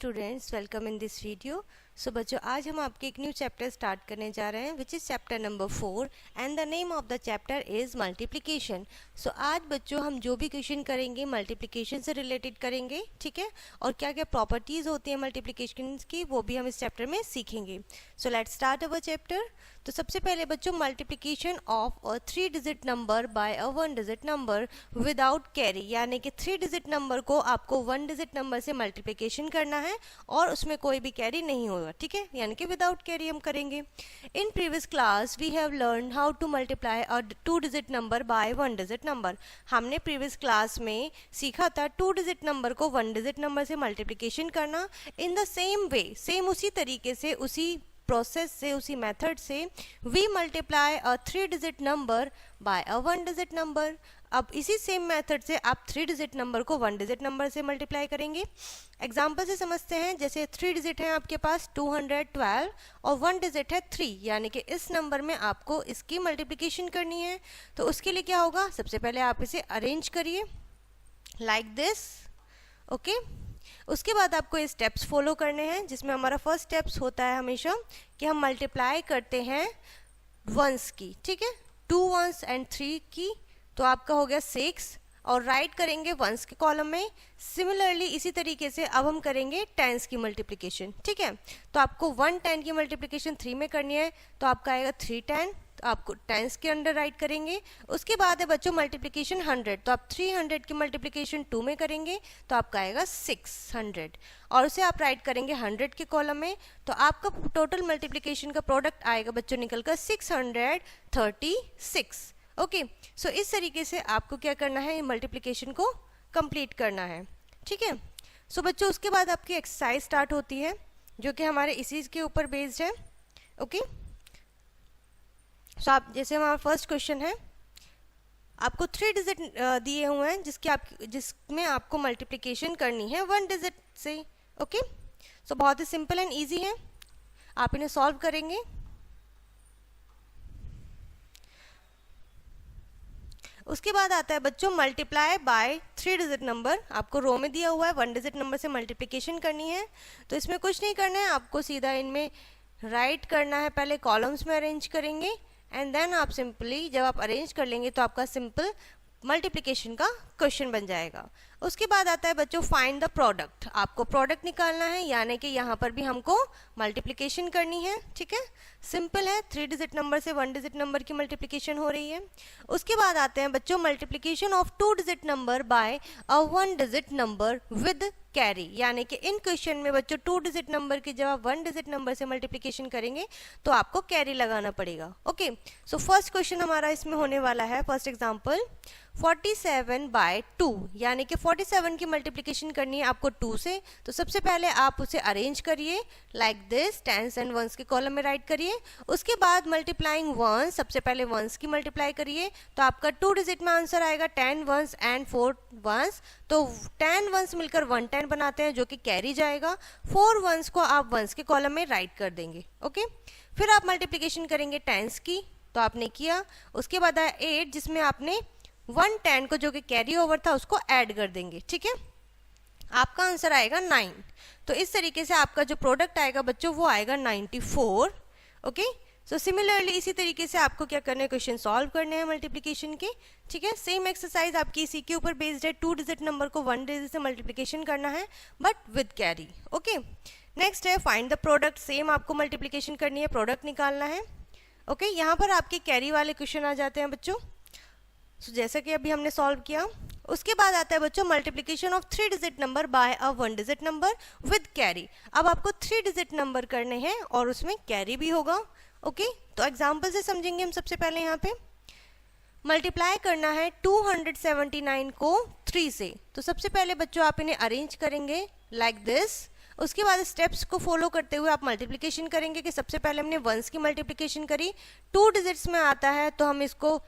Students, welcome in this video. So बच्चों, आज हम आपके एक न्यू चैप्टर स्टार्ट करने जा रहे हैं which is chapter number 4 and the name of the chapter is multiplication. So आज बच्चों हम जो भी क्वेश्चन करेंगे मल्टीप्लिकेशन से रिलेटेड करेंगे, ठीक है। और क्या क्या प्रॉपर्टीज़ होती हैं मल्टीप्लिकेशन की वो भी हम इस चैप्टर में सीखेंगे। So let's start our chapter. तो सबसे पहले बच्चों, multiplication of a 3 digit number by a 1 digit number without carry, यानी कि 3 डिजिट नंबर को आपको 1 डिजिट नंबर से मल्टीप्लिकेशन करना है और उसमें कोई भी कैरी नहीं होगा, ठीक है, यानी कि विदाउट कैरी हम करेंगे। In previous class we have learn how to multiply a 2 digit number by 1 digit number. हमने प्रीवियस क्लास में सीखा था 2 डिजिट नंबर को 1 डिजिट नंबर से मल्टीप्लिकेशन करना। In the same way, same उसी तरीके से, उसी प्रोसेस से, उसी मेथड से we multiply a 3 digit number by a 1 digit number. अब इसी सेम मेथड से आप 3 डिजिट नंबर को 1 डिजिट नंबर से मल्टीप्लाई करेंगे। एग्जाम्पल से समझते हैं। जैसे 3 डिजिट है आपके पास 212 और 1 डिजिट है 3, यानी कि इस नंबर में आपको इसकी मल्टीप्लिकेशन करनी है। तो उसके लिए क्या होगा, सबसे पहले आप इसे अरेंज करिए लाइक दिस, ओके। उसके बाद आपको ये स्टेप्स फॉलो करने हैं, जिसमें हमारा फर्स्ट स्टेप्स होता है हमेशा कि हम मल्टीप्लाई करते हैं वंस की, ठीक है, 2 वंस एंड 3 की। तो आपका हो गया 6 और राइट करेंगे वंस के कॉलम में। सिमिलरली इसी तरीके से अब हम करेंगे टेंस की मल्टीप्लिकेशन, ठीक है। तो आपको 1 10 की मल्टीप्लिकेशन 3 में करनी है, तो आपका आएगा 3 10, तो आपको टेंस के अंडर राइट करेंगे। उसके बाद है बच्चों मल्टीप्लिकेशन 100, तो आप 300 की मल्टीप्लिकेशन 2 में करेंगे, तो आपका आएगा 600 और उसे आप राइट करेंगे 100 के कॉलम में। तो आपका टोटल मल्टीप्लिकेशन का प्रोडक्ट आएगा बच्चों निकलकर 636, ओके। सो इस तरीके से आपको क्या करना है, मल्टीप्लिकेशन को कंप्लीट करना है, ठीक है। सो बच्चों, उसके बाद आपकी एक्सरसाइज स्टार्ट होती है जो कि हमारे इसी के ऊपर बेस्ड है, ओके। सो आप जैसे हमारा फर्स्ट क्वेश्चन है, आपको 3 डिजिट दिए हुए हैं जिसमें आपको मल्टीप्लिकेशन करनी है 1 डिजिट से, ओके। सो बहुत ही सिंपल एंड इजी है, आप इन्हें सॉल्व करेंगे। उसके बाद आता है बच्चों मल्टीप्लाई बाय 3 डिजिट नंबर। आपको रो में दिया हुआ है 1 डिजिट नंबर से मल्टीप्लिकेशन करनी है, तो इसमें कुछ नहीं करना है, आपको सीधा इनमें राइट करना है। पहले कॉलम्स में अरेंज करेंगे एंड देन आप सिंपली जब आप अरेंज कर लेंगे तो आपका सिंपल मल्टीप्लिकेशन का क्वेश्चन बन जाएगा। उसके बाद आता है बच्चों फाइंड द प्रोडक्ट। आपको प्रोडक्ट निकालना है, यानी कि यहाँ पर भी हमको मल्टीप्लिकेशन करनी है, ठीक है। सिंपल है, 3 डिजिट नंबर से 1 डिजिट नंबर की मल्टीप्लिकेशन हो रही है। उसके बाद आते हैं बच्चों multiplication of 2 digit number by a 1 digit number with carry, यानी कि इन क्वेश्चन में बच्चों 2 डिजिट नंबर की जब आप 1 डिजिट नंबर से मल्टीप्लिकेशन करेंगे तो आपको कैरी लगाना पड़ेगा, ओके। सो फर्स्ट क्वेश्चन हमारा इसमें होने वाला है, फर्स्ट एग्जांपल 47 बाय 2, यानी कि 47 की मल्टीप्लिकेशन करनी है आपको 2 से। तो सबसे पहले आप उसे अरेंज करिए like this, tens and ones के कॉलम में राइट करिए। उसके बाद मल्टीप्लाइंग वंस, सबसे पहले वंस की मल्टीप्लाई करिए, तो आपका 2 डिजिट में आंसर आएगा 10 वंस एंड 4 वंस। तो 10 वंस मिलकर 110 बनाते हैं जो कि कैरी जाएगा। 4 वंस को आप वंस के कॉलम में राइट कर देंगे, ओके। फिर आप मल्टीप्लिकेशन करेंगे टेंस की, तो आपने किया। उसके बाद आया 8, जिसमें आपने 110 को जो कि कैरी ओवर था उसको ऐड कर देंगे, ठीक है। आपका आंसर आएगा 9। तो इस तरीके से आपका जो प्रोडक्ट आएगा बच्चों वो आएगा 94, ओके। सो सिमिलरली इसी तरीके से आपको क्या करना है, क्वेश्चन सॉल्व करने हैं मल्टीप्लिकेशन के, ठीक है। सेम एक्सरसाइज आपकी इसी के ऊपर बेस्ड है, 2 डिजिट नंबर को 1 डिजिट से मल्टीप्लिकेशन करना है but with carry, okay. Next है फाइंड द प्रोडक्ट। सेम आपको मल्टीप्लिकेशन करनी है, प्रोडक्ट निकालना है, ओके। यहाँ पर आपके कैरी वाले क्वेश्चन आ जाते हैं बच्चों। सो जैसा कि अभी हमने सॉल्व किया। उसके बाद आता है बच्चों multiplication of 3 digit number by a 1 digit number with carry. अब आपको 3 डिजिट नंबर करने हैं और उसमें कैरी भी होगा, ओके। तो एग्जाम्पल से समझेंगे हम। सबसे पहले यहाँ पे मल्टीप्लाई करना है 279 को 3 से। तो सबसे पहले बच्चों आप इन्हें अरेंज करेंगे लाइक दिस। उसके बाद स्टेप्स को फॉलो करते हुए आप मल्टीप्लिकेशन करेंगे कि सबसे पहले हमने वंस की मल्टीप्लिकेशन करी, 2 डिजिट्स में आता है तो हम इसको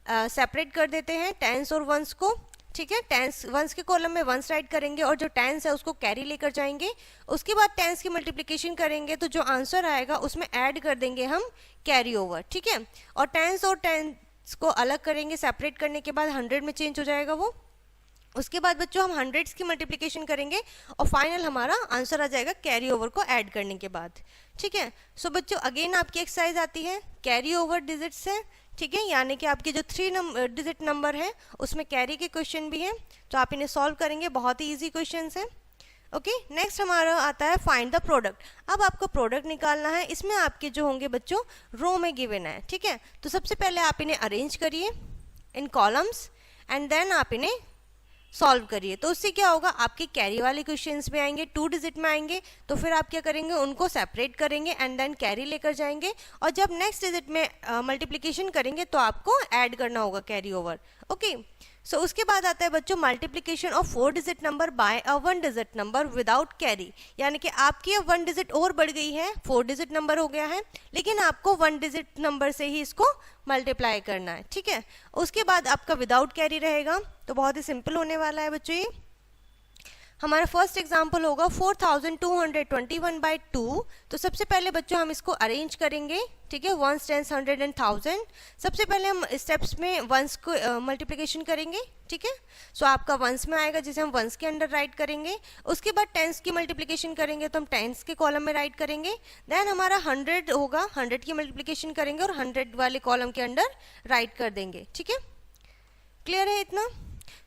सेपरेट कर देते हैं टेंस और वंस को, ठीक है। टेंस वंस के कॉलम में वंस राइट करेंगे और जो टेंस है उसको कैरी लेकर जाएंगे। उसके बाद टेंस की मल्टीप्लिकेशन करेंगे तो जो आंसर आएगा उसमें ऐड कर देंगे हम कैरी ओवर, ठीक है। और टेंस को अलग करेंगे, सेपरेट करने के बाद 100 में चेंज हो जाएगा वो, उसके बाद बच्चों हम हंड्रेड्स की मल्टीप्लिकेशन करेंगे और फाइनल हमारा आंसर आ जाएगा कैरी ओवर को ऐड करने के बाद। ठीक है, सो बच्चों अगेन आपकी एक्सरसाइज आती है कैरी ओवर डिजिट्स है। ठीक है, यानी कि आपके जो 3 डिजिट नंबर है उसमें कैरी के क्वेश्चन भी हैं, तो आप इन्हें सॉल्व करेंगे, बहुत ही ईजी क्वेश्चन है। ओके, नेक्स्ट हमारा आता है फाइंड द प्रोडक्ट। अब आपको प्रोडक्ट निकालना है, इसमें आपके जो होंगे बच्चों रो में गिवन है। ठीक है, तो सबसे पहले आप इन्हें अरेंज करिए इन कॉलम्स एंड देन आप इन्हें सॉल्व करिए। तो उससे क्या होगा, आपके कैरी वाले क्वेश्चंस में आएंगे, 2 डिजिट में आएंगे, तो फिर आप क्या करेंगे, उनको सेपरेट करेंगे एंड देन कैरी लेकर जाएंगे, और जब नेक्स्ट डिजिट में मल्टीप्लिकेशन करेंगे तो आपको ऐड करना होगा कैरी ओवर। ओके, सो उसके बाद आता है बच्चों multiplication of 4 digit number by a 1 digit number without carry, यानी कि आपकी अब 1 डिजिट और बढ़ गई है, 4 डिजिट नंबर हो गया है, लेकिन आपको 1 डिजिट नंबर से ही इसको मल्टीप्लाई करना है। ठीक है, उसके बाद आपका विदाउट कैरी रहेगा, तो बहुत ही सिंपल होने वाला है बच्चों। ये हमारा फर्स्ट एग्जाम्पल होगा 4221 बाई 2। तो सबसे पहले बच्चों हम इसको अरेंज करेंगे। ठीक है, 1s 10s 100 एंड 1000। सबसे पहले हम स्टेप्स में वंस को मल्टीप्लिकेशन करेंगे। ठीक है, सो आपका वंस में आएगा जिसे हम वंस के अंडर राइट करेंगे। उसके बाद टेंस की मल्टीप्लिकेशन करेंगे तो हम टेंस के कॉलम में राइट करेंगे। देन हमारा 100 होगा, 100 की मल्टीप्लिकेशन करेंगे और 100 वाले कॉलम के अंडर राइट कर देंगे। ठीक है, क्लियर है इतना?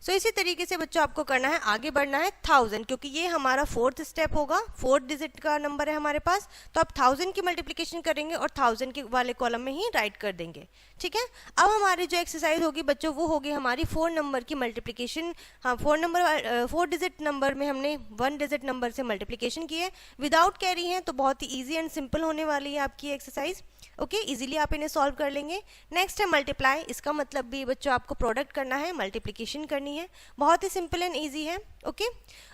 सो इसी तरीके से बच्चों आपको करना है, आगे बढ़ना है 1000, क्योंकि ये हमारा 4th स्टेप होगा, 4 डिजिट का नंबर है हमारे पास, तो आप 1000 की मल्टीप्लिकेशन करेंगे और 1000 के वाले कॉलम में ही राइट कर देंगे। ठीक है, अब हमारी जो एक्सरसाइज होगी बच्चों वो होगी हमारी 4 नंबर की मल्टीप्लिकेशन। हाँ, 4 डिजिट नंबर में हमने 1 डिजिट नंबर से मल्टीप्लिकेशन की है, विदाउट कैरी है, तो बहुत ही ईजी एंड सिंपल होने वाली है आपकी एक्सरसाइज। ओके, इजीली आप इन्हें सॉल्व कर लेंगे। नेक्स्ट है मल्टीप्लाई, इसका मतलब भी बच्चों आपको प्रोडक्ट करना है, मल्टीप्लिकेशन करनी है, बहुत ही सिंपल एंड इजी है। ओके,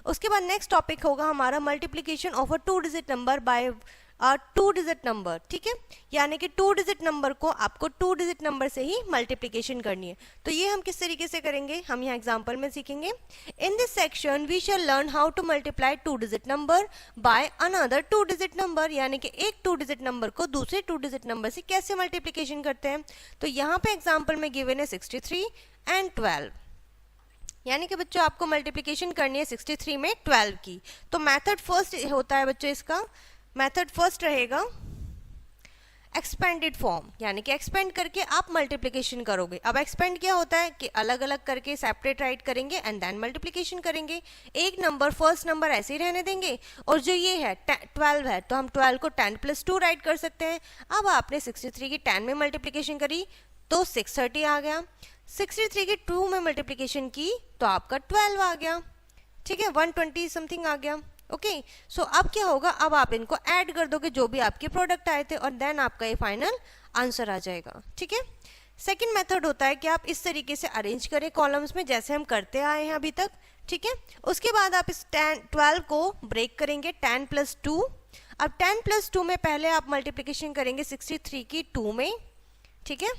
उसके बाद नेक्स्ट टॉपिक होगा हमारा multiplication of a 2 digit number bye 2 digit number. ठीक है, यानी कि 2 डिजिट नंबर को आपको 2 डिजिट नंबर से ही मल्टीप्लिकेशन करनी है। तो ये हम किस तरीके से करेंगे, हम यहाँ एग्जांपल में सीखेंगे। In this section we shall learn how to multiply 2 digit number by another 2 digit number, यानी कि एक 2 डिजिट नंबर को दूसरे 2 डिजिट नंबर से कैसे मल्टीप्लिकेशन करते हैं। तो यहाँ पे एग्जाम्पल में गिवन है 63 एंड 12, यानी कि बच्चों आपको मल्टीप्लिकेशन करनी है 63 में 12 की। तो मेथड फर्स्ट होता है बच्चों, इसका मेथड फर्स्ट रहेगा एक्सपेंडेड फॉर्म, यानी कि एक्सपेंड करके आप मल्टीप्लिकेशन करोगे। अब एक्सपेंड क्या होता है कि अलग अलग करके सेपरेट राइट करेंगे एंड देन मल्टीप्लिकेशन करेंगे। एक नंबर फर्स्ट नंबर ऐसे ही रहने देंगे, और जो ये है 12 है तो हम 12 को 10 + 2 राइट कर सकते हैं। अब आपने 63 की 10 में मल्टीप्लिकेशन करी तो 630 आ गया, 63 की 2 में मल्टीप्लिकेशन की तो आपका 12 आ गया। ठीक है, 120 समथिंग आ गया। ओके, सो अब क्या होगा, अब आप इनको ऐड कर दोगे जो भी आपके प्रोडक्ट आए थे, और देन आपका ये फाइनल आंसर आ जाएगा। ठीक है, सेकंड मेथड होता है कि आप इस तरीके से अरेंज करें कॉलम्स में जैसे हम करते आए हैं अभी तक। ठीक है, उसके बाद आप इस 12 को ब्रेक करेंगे 10 + 2। अब 10 + 2 में पहले आप मल्टीप्लिकेशन करेंगे 63 की 2 में। ठीक है,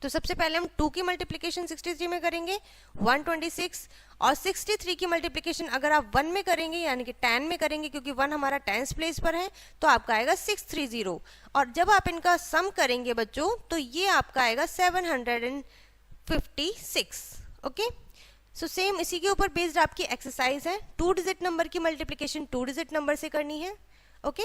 तो सबसे पहले हम 2 की मल्टीप्लिकेशन 63 में करेंगे 126, और 63 की मल्टीप्लिकेशन अगर आप 1 में करेंगे यानी कि 10 में करेंगे, क्योंकि 1 हमारा 10th प्लेस पर है, तो आपका आएगा 630। और जब आप इनका सम करेंगे बच्चों तो ये आपका आएगा 756। ओके, सो सेम इसी के ऊपर बेस्ड आपकी एक्सरसाइज है, 2 डिजिट नंबर की मल्टीप्लिकेशन 2 डिजिट नंबर से करनी है। ओके,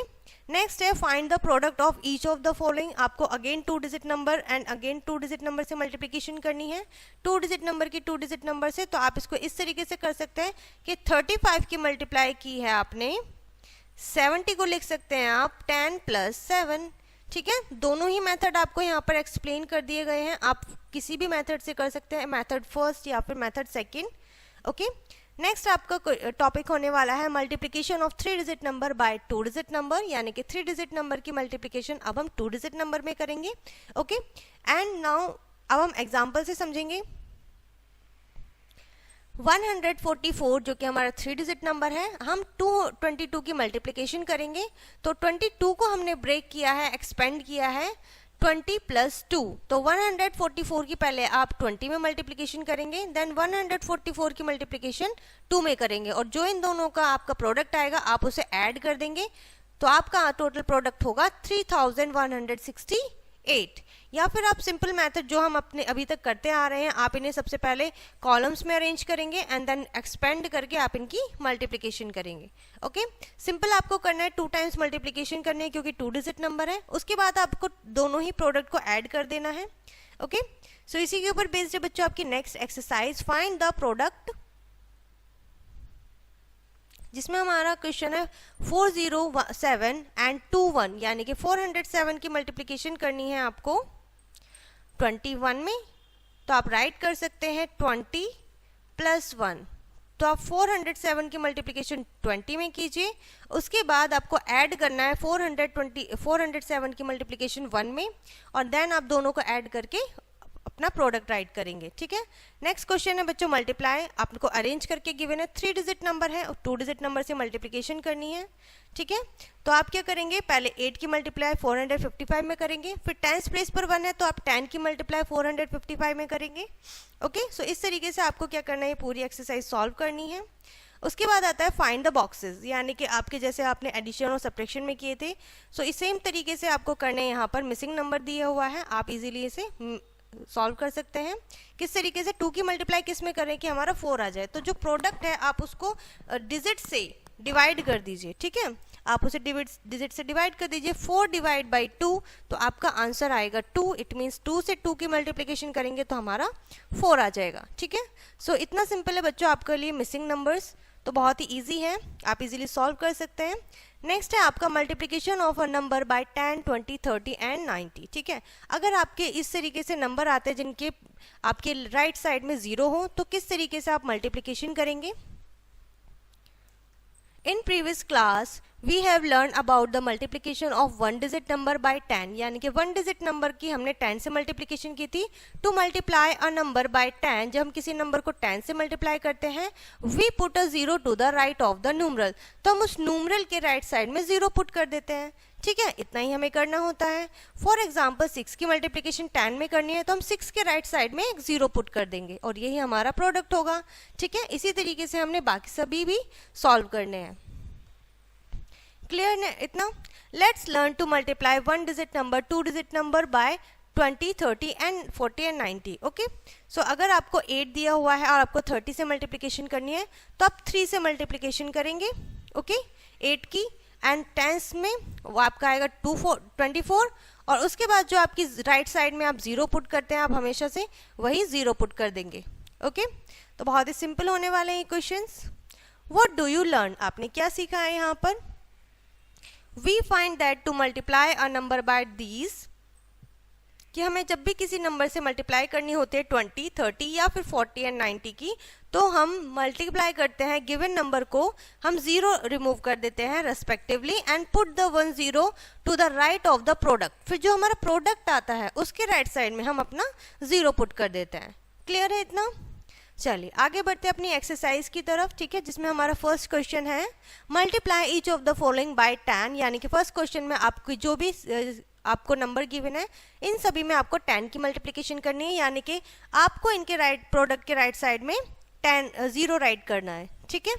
नेक्स्ट है find the product of each of the following. आपको again 2 digit number and again 2 digit number से मल्टीप्लिकेशन करनी है, 2 डिजिट नंबर की 2 डिजिट नंबर से। तो आप इसको इस तरीके से कर सकते हैं कि 35 की मल्टीप्लाई की है आपने 70 को लिख सकते हैं आप 10 + 7। ठीक है, दोनों ही मेथड आपको यहाँ पर एक्सप्लेन कर दिए गए हैं, आप किसी भी मेथड से कर सकते हैं, मेथड फर्स्ट या फिर मेथड सेकेंड। ओके, नेक्स्ट आपका टॉपिक होने वाला है multiplication of 3 digit number bye 2 digit number, यानी कि 3 डिजिट नंबर की मल्टीप्लिकेशन अब हम 2 डिजिट नंबर में करेंगे। ओके, एंड नाउ अब हम एग्जांपल से समझेंगे। 144 जो कि हमारा 3 डिजिट नंबर है, हम 22 की मल्टीप्लिकेशन करेंगे। तो 22 को हमने ब्रेक किया है, एक्सपेंड किया है 20 + 2। तो 144 की पहले आप 20 में मल्टीप्लिकेशन करेंगे, देन 144 की मल्टीप्लिकेशन 2 में करेंगे, और जो इन दोनों का आपका प्रोडक्ट आएगा आप उसे ऐड कर देंगे, तो आपका टोटल प्रोडक्ट होगा 3168। 8। या फिर आप सिंपल मेथड जो हम अपने अभी तक करते आ रहे हैं, आप इन्हें सबसे पहले कॉलम्स में अरेंज करेंगे एंड देन एक्सपेंड करके आप इनकी मल्टीप्लिकेशन करेंगे। ओके, सिंपल आपको करना है 2 टाइम्स मल्टीप्लिकेशन करनी है क्योंकि 2 डिजिट नंबर है। उसके बाद आपको दोनों ही प्रोडक्ट को ऐड कर देना है। ओके, सो इसी के ऊपर बेस्ड है बच्चों आपकी next exercise, find the product, जिसमें हमारा क्वेश्चन है 407 एंड 21, यानी कि 407 की मल्टीप्लिकेशन करनी है आपको 21 में। तो आप राइट कर सकते हैं 20 + 1। तो आप 407 की मल्टीप्लिकेशन 20 में कीजिए, उसके बाद आपको ऐड करना है 407 की मल्टीप्लिकेशन 1 में, और देन आप दोनों को ऐड करके अपना प्रोडक्ट राइट करेंगे। ठीक है, नेक्स्ट क्वेश्चन है बच्चों मल्टीप्लाई, आपको अरेंज करके गिवन है 3 डिजिट नंबर है और 2 डिजिट नंबर से मल्टीप्लिकेशन करनी है। ठीक है, तो आप क्या करेंगे, पहले 8 की मल्टीप्लाई 455 में करेंगे, फिर 10th प्लेस पर 1 है तो आप 10 की मल्टीप्लाई 455 में करेंगे। ओके, सो इस तरीके से आपको क्या करना है, पूरी एक्सरसाइज सॉल्व करनी है। उसके बाद आता है फाइंड द बॉक्सेस, यानी कि आपके जैसे आपने एडिशन और सब्ट्रैक्शन में किए थे, सो इस सेम तरीके से आपको करना है। यहाँ पर मिसिंग नंबर दिया हुआ है, आप इजीली इसे सॉल्व कर सकते हैं। किस तरीके से, 2 की मल्टीप्लाई किस में करें कि हमारा 4 आ जाए, तो जो प्रोडक्ट है आप उसको डिजिट से डिवाइड कर दीजिए। ठीक है, आप उसे डिजिट से डिवाइड कर दीजिए। 4 डिवाइड बाई 2, तो आपका आंसर आएगा 2। इट मीन्स 2 से 2 की मल्टीप्लिकेशन करेंगे तो हमारा 4 आ जाएगा। ठीक है, सो इतना सिंपल है बच्चों आपके लिए मिसिंग नंबर्स, तो बहुत ही इजी है, आप इजीली सॉल्व कर सकते हैं। नेक्स्ट है आपका multiplication of a number bye 10, 20, 30 and 90। ठीक है, अगर आपके इस तरीके से नंबर आते हैं जिनके आपके राइट साइड में 0 हो, तो किस तरीके से आप मल्टीप्लिकेशन करेंगे। In previous class, we have learned about the multiplication of 1 digit number by 10, यानी कि 1 digit number की हमने 10 से मल्टीप्लिकेशन की थी। To multiply a number by 10, जब हम किसी नंबर को 10 से मल्टीप्लाई करते हैं, we put a 0 to the right of the numeral, तो हम उस न्यूमरल के राइट साइड में 0 पुट कर देते हैं। ठीक है, इतना ही हमें करना होता है। फॉर एग्जाम्पल 6 की मल्टीप्लिकेशन 10 में करनी है तो हम 6 के राइट साइड में एक 0 पुट कर देंगे और यही हमारा प्रोडक्ट होगा। ठीक है, इसी तरीके से हमने बाकी सभी भी सॉल्व करने हैं। क्लियर है इतना? Let's learn to multiply 1 digit number 2 digit number by 20, 30 and 40 and 90। Okay, so अगर आपको 8 दिया हुआ है और आपको 30 से मल्टीप्लिकेशन करनी है तो आप 3 से मल्टीप्लिकेशन करेंगे। ओके, 8 की एंड 10 में वो आपका आएगा 24, और उसके बाद जो आपकी राइट साइड में आप 0 पुट करते हैं, आप हमेशा से वही 0 पुट कर देंगे। ओके, तो बहुत ही सिंपल होने वाले हैं questions. What do you learn, आपने क्या सीखा है यहाँ पर। We find that to multiply a number by these, कि हमें जब भी किसी नंबर से मल्टीप्लाई करनी होती है 20, 30 या फिर 40 एंड 90 की, तो हम मल्टीप्लाई करते हैं गिवन नंबर को, हम 0 रिमूव कर देते हैं respectively and put the 1 0 to the right of the product. फिर जो हमारा प्रोडक्ट आता है उसके राइट साइड में हम अपना 0 पुट कर देते हैं। क्लियर है इतना? चलिए आगे बढ़ते हैं अपनी एक्सरसाइज की तरफ। ठीक है, जिसमें हमारा फर्स्ट क्वेश्चन है multiply each of the following bye 10, यानी कि फर्स्ट क्वेश्चन में आपकी जो भी आपको नंबर गिवन है इन सभी में आपको 10 की मल्टीप्लिकेशन करनी है, यानी कि आपको इनके राइट प्रोडक्ट के राइट साइड में 0 राइट करना है। ठीक है,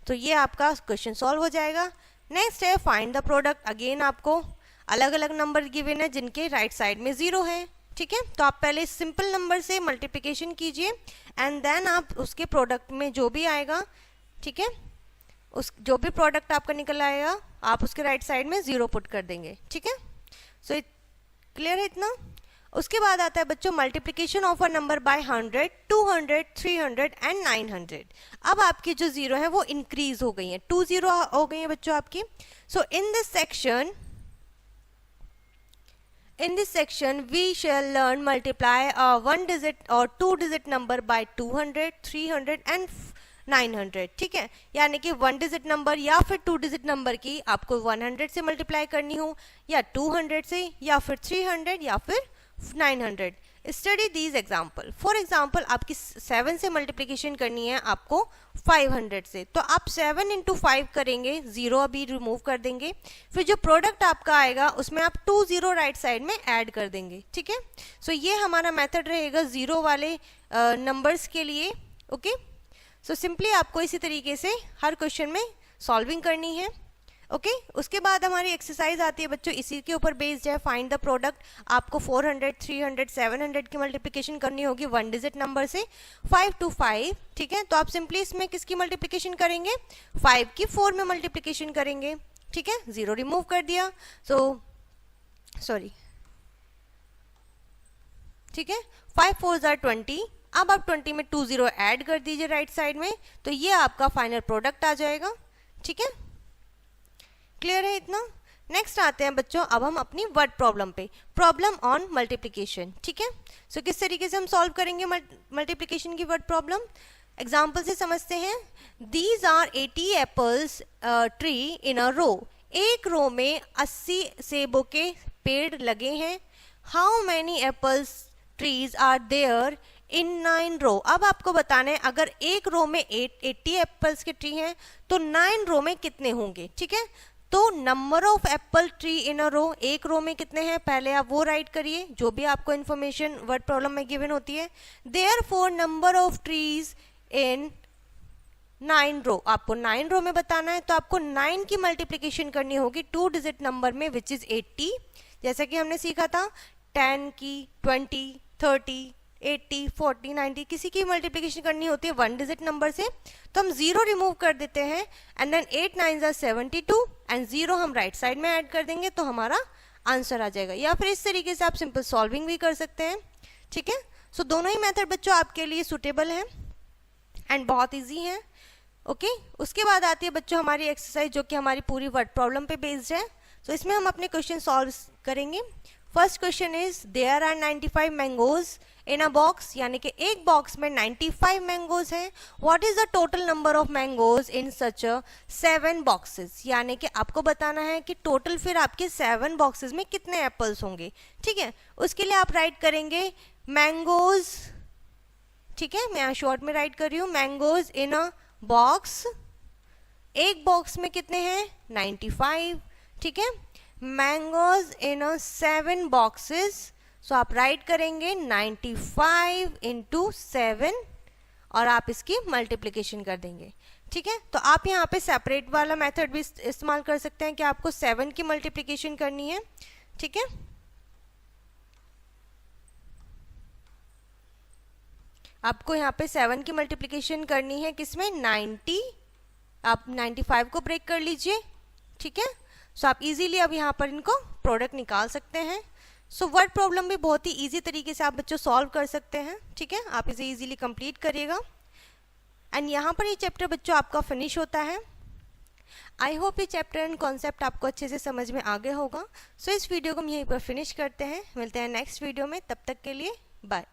तो ये आपका क्वेश्चन सॉल्व हो जाएगा। नेक्स्ट है फाइंड द प्रोडक्ट, अगेन आपको अलग अलग नंबर गिवन है जिनके राइट साइड में 0 है। ठीक है, तो आप पहले सिंपल नंबर से मल्टीप्लिकेशन कीजिए एंड देन आप उसके प्रोडक्ट में जो भी आएगा, ठीक है, उस जो भी प्रोडक्ट आपका निकल आएगा आप उसके राइट साइड में 0 पुट कर देंगे। ठीक है, सो क्लियर है इतना? उसके बाद आता है बच्चों multiplication of a number bye 100, 200, 300 and 900। अब आपकी जो 0 है वो इंक्रीज हो गई है, 2 0 हो गई है बच्चों आपकी। सो in this section we shall learn multiply a 1 digit or 2 digit number by 200, 300 and 900। ठीक है, यानी कि 1 डिजिट नंबर या फिर 2 डिजिट नंबर की आपको 100 से मल्टीप्लाई करनी हो, या 200 से, या फिर 300 या फिर 900। Study these example. For example आपकी 7 से मल्टीप्लिकेशन करनी है आपको 500 से, तो आप 7 इंटू 5 करेंगे, 0 अभी रिमूव कर देंगे, फिर जो प्रोडक्ट आपका आएगा उसमें आप 2 0 राइट साइड में ऐड कर देंगे। ठीक है, सो ये हमारा मेथड रहेगा 0 वाले नंबर्स के लिए। ओके, सो सिंपली आपको इसी तरीके से हर क्वेश्चन में सॉल्विंग करनी है। ओके उसके बाद हमारी एक्सरसाइज आती है बच्चों, इसी के ऊपर बेस्ड है, फाइंड द प्रोडक्ट। आपको 400, 300, 700 की मल्टीप्लिकेशन करनी होगी 1 डिजिट नंबर से 5 to 5। ठीक है, तो आप सिंपली इसमें किसकी मल्टीप्लिकेशन करेंगे, 5 की 4 में मल्टीप्लिकेशन करेंगे। ठीक है, 0 रिमूव कर दिया, सो सॉरी, ठीक है, 5 4s are 20। अब आप 20 में 2 0 ऐड कर दीजिए राइट साइड में, तो ये आपका फाइनल प्रोडक्ट आ जाएगा। ठीक है, क्लियर है इतना। नेक्स्ट आते हैं बच्चों, अब हम अपनी वर्ड प्रॉब्लम पे, प्रॉब्लम ऑन मल्टीप्लिकेशन। ठीक है, सो किस तरीके से हम सॉल्व करेंगे मल्टीप्लिकेशन की वर्ड प्रॉब्लम, एग्जाम्पल से समझते हैं। These are 80 apples tree in a row, एक रो में 80 सेबों के पेड़ लगे हैं। How many apples trees are there in 9 row. अब आपको बताना है अगर एक रो में 80 एप्पल्स के ट्री हैं तो 9 रो में कितने होंगे। ठीक है, तो number of apple tree in a row, एक रो में कितने हैं पहले आप वो राइट करिए, जो भी आपको इन्फॉर्मेशन वर्ड प्रॉब्लम में गिवन होती है। Therefore number of trees in 9 रो, आपको 9 रो में बताना है, तो आपको 9 की मल्टीप्लिकेशन करनी होगी 2 डिजिट नंबर में विच इज 80। जैसा कि हमने सीखा था 10 की, 20, 30, 80, 40, 90, किसी की मल्टीप्लिकेशन करनी होती है 1 डिजिट नंबर से, तो हम 0 रिमूव कर देते हैं and then 8 9s are 72 and 0 हम राइट साइड में ऐड कर देंगे तो हमारा आंसर आ जाएगा। या फिर इस तरीके से आप सिंपल सॉल्विंग भी कर सकते हैं। ठीक है, सो दोनों ही मेथड बच्चों आपके लिए सुटेबल हैं एंड बहुत ईजी है। ओके उसके बाद आती है बच्चों हमारी एक्सरसाइज, जो कि हमारी पूरी वर्ड प्रॉब्लम पे बेस्ड है। तो इसमें हम अपने क्वेश्चन सॉल्व करेंगे। First question is there are 95 mangoes in a box, यानी कि एक बॉक्स में 95 मैंगोज हैं। What is the total number of mangoes in such 7 boxes, यानी कि आपको बताना है कि टोटल फिर आपके 7 बॉक्सेस में कितने एप्पल्स होंगे। ठीक है, उसके लिए आप राइट करेंगे मैंगोज। ठीक है, मैं यहाँ शॉर्ट में राइट कर रही हूँ, मैंगोज इन अ बॉक्स, एक बॉक्स में कितने हैं 95। ठीक है, मैंगोज इन 7 बॉक्सेस, सो आप राइट करेंगे 95 इंटू 7 और आप इसकी मल्टीप्लिकेशन कर देंगे। ठीक है, तो आप यहाँ पे सेपरेट वाला मेथड भी इस्तेमाल कर सकते हैं कि आपको 7 की मल्टीप्लिकेशन करनी है। ठीक है, आपको यहाँ पे 7 की मल्टीप्लिकेशन करनी है किसमें 90, आप 95 को ब्रेक कर लीजिए। ठीक है, सो आप इजीली अब यहाँ पर इनको प्रोडक्ट निकाल सकते हैं। सो वर्ड प्रॉब्लम भी बहुत ही इजी तरीके से आप बच्चों सॉल्व कर सकते हैं। ठीक है, आप इसे इजीली कंप्लीट करिएगा एंड यहाँ पर ये चैप्टर बच्चों आपका फिनिश होता है। आई होप ये चैप्टर एंड कॉन्सेप्ट आपको अच्छे से समझ में आ गया होगा। सो इस वीडियो को हम यहीं पर फिनिश करते हैं, मिलते हैं नेक्स्ट वीडियो में, तब तक के लिए बाय।